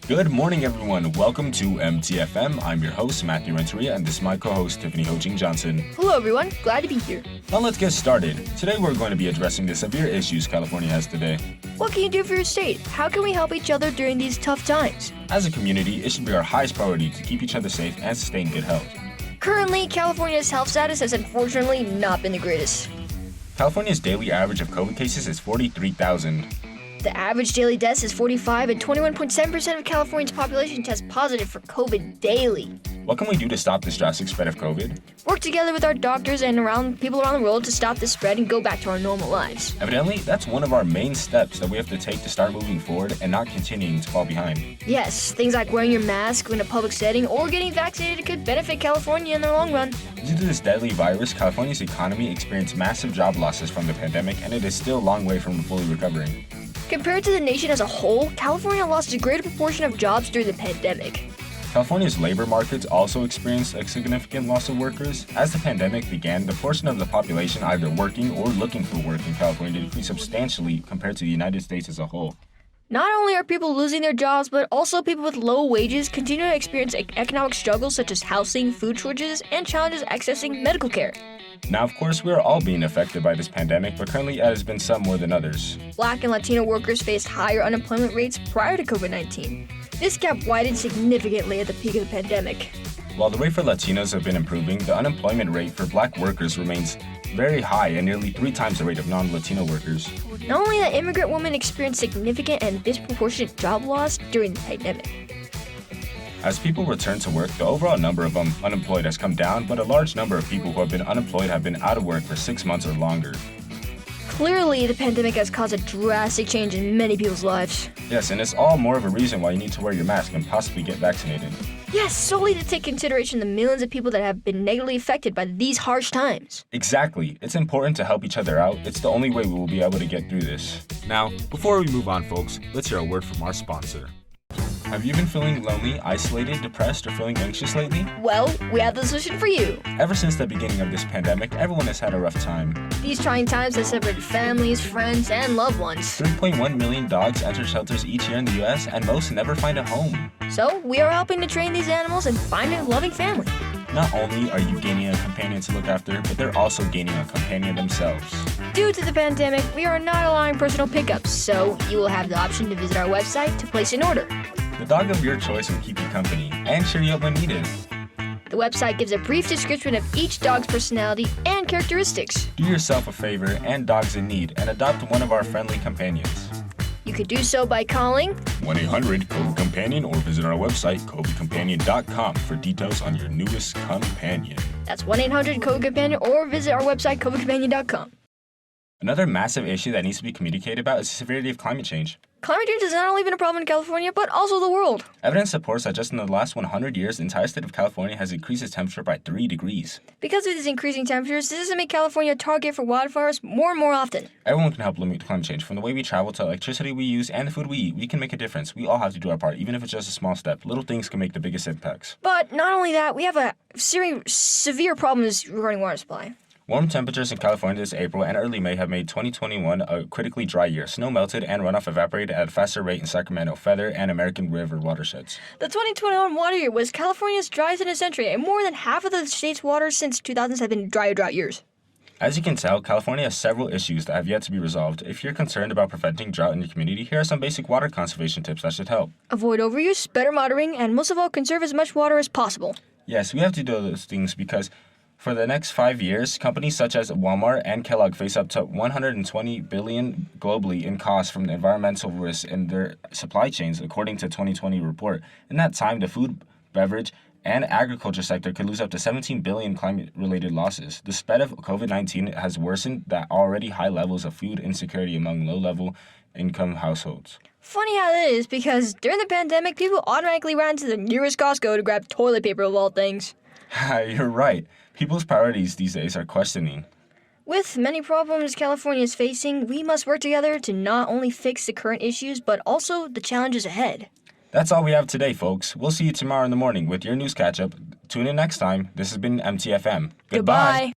Good morning, everyone. Welcome to MTFM. I'm your host, Matthew Renteria, and this is my co-host, Tiffany Ho-Jing Johnson. Hello, everyone. Glad to be here. Now let's get started. Today we're going to be addressing the severe issues California has today. What can you do for your state? How can we help each other during these tough times? As a community, it should be our highest priority to keep each other safe and sustain good health. Currently, California's health status has unfortunately not been the greatest. California's daily average of COVID cases is 43,000. The average daily deaths is 45, and 21.7% of California's population tests positive for COVID daily. What can we do to stop this drastic spread of COVID? Work together with our doctors and people around the world to stop this spread and go back to our normal lives. Evidently, that's one of our main steps that we have to take to start moving forward and not continuing to fall behind. Yes, things like wearing your mask in a public setting or getting vaccinated could benefit California in the long run. Due to this deadly virus, California's economy experienced massive job losses from the pandemic, and it is still a long way from fully recovering. Compared to the nation as a whole, California lost a greater proportion of jobs during the pandemic. California's labor markets also experienced a significant loss of workers. As the pandemic began, the portion of the population either working or looking for work in California decreased substantially compared to the United States as a whole. Not only are people losing their jobs, but also people with low wages continue to experience economic struggles such as housing, food shortages, and challenges accessing medical care. Now, of course, we are all being affected by this pandemic, but currently it has been some more than others. Black and Latino workers faced higher unemployment rates prior to COVID-19. This gap widened significantly at the peak of the pandemic. While the rate for Latinos have been improving, the unemployment rate for Black workers remains very high and nearly 3 times the rate of non-Latino workers. Not only that, immigrant women experienced significant and disproportionate job loss during the pandemic. As people return to work, the overall number of unemployed has come down, but a large number of people who have been unemployed have been out of work for 6 months or longer. Clearly, the pandemic has caused a drastic change in many people's lives. Yes, and it's all more of a reason why you need to wear your mask and possibly get vaccinated. Yes, solely to take consideration the millions of people that have been negatively affected by these harsh times. Exactly. It's important to help each other out. It's the only way we will be able to get through this. Now, before we move on, folks, let's hear a word from our sponsor. Have you been feeling lonely, isolated, depressed, or feeling anxious lately? Well, we have the solution for you. Ever since the beginning of this pandemic, everyone has had a rough time. These trying times have separated families, friends, and loved ones. 3.1 million dogs enter shelters each year in the U.S., and most never find a home. So, we are helping to train these animals and find a loving family. Not only are you gaining a companion to look after, but they're also gaining a companion themselves. Due to the pandemic, we are not allowing personal pickups, so you will have the option to visit our website to place an order. The dog of your choice will keep you company and cheer you up when needed. The website gives a brief description of each dog's personality and characteristics. Do yourself a favor and dogs in need and adopt one of our friendly companions. You could do so by calling 1-800-COVID-COMPANION or visit our website, COVIDcompanion.com, for details on your newest companion. That's 1-800-COVID-COMPANION or visit our website, COVIDcompanion.com. Another massive issue that needs to be communicated about is the severity of climate change. Climate change has not only been a problem in California, but also the world. Evidence supports that just in the last 100 years, the entire state of California has increased its temperature by 3 degrees. Because of these increasing temperatures, this has made California a target for wildfires more and more often. Everyone can help limit climate change. From the way we travel to electricity we use and the food we eat, we can make a difference. We all have to do our part, even if it's just a small step. Little things can make the biggest impacts. But not only that, we have a severe problems regarding water supply. Warm temperatures in California this April and early May have made 2021 a critically dry year. Snow melted and runoff evaporated at a faster rate in Sacramento, Feather, and American River watersheds. The 2021 water year was California's driest in a century, and more than half of the state's water since 2000s have been drought years. As you can tell, California has several issues that have yet to be resolved. If you're concerned about preventing drought in your community, here are some basic water conservation tips that should help. Avoid overuse, better monitoring, and most of all, conserve as much water as possible. Yes, we have to do those things because for the next 5 years, companies such as Walmart and Kellogg face up to $120 billion globally in costs from the environmental risks in their supply chains, according to a 2020 report. In that time, the food, beverage, and agriculture sector could lose up to $17 billion climate-related losses. The spread of COVID-19 has worsened the already high levels of food insecurity among low-level income households. Funny how that is, because during the pandemic, people automatically ran to the nearest Costco to grab toilet paper of all things. You're right. People's priorities these days are questioning. With many problems California is facing, we must work together to not only fix the current issues, but also the challenges ahead. That's all we have today, folks. We'll see you tomorrow in the morning with your news catch-up. Tune in next time. This has been MTFM. Goodbye.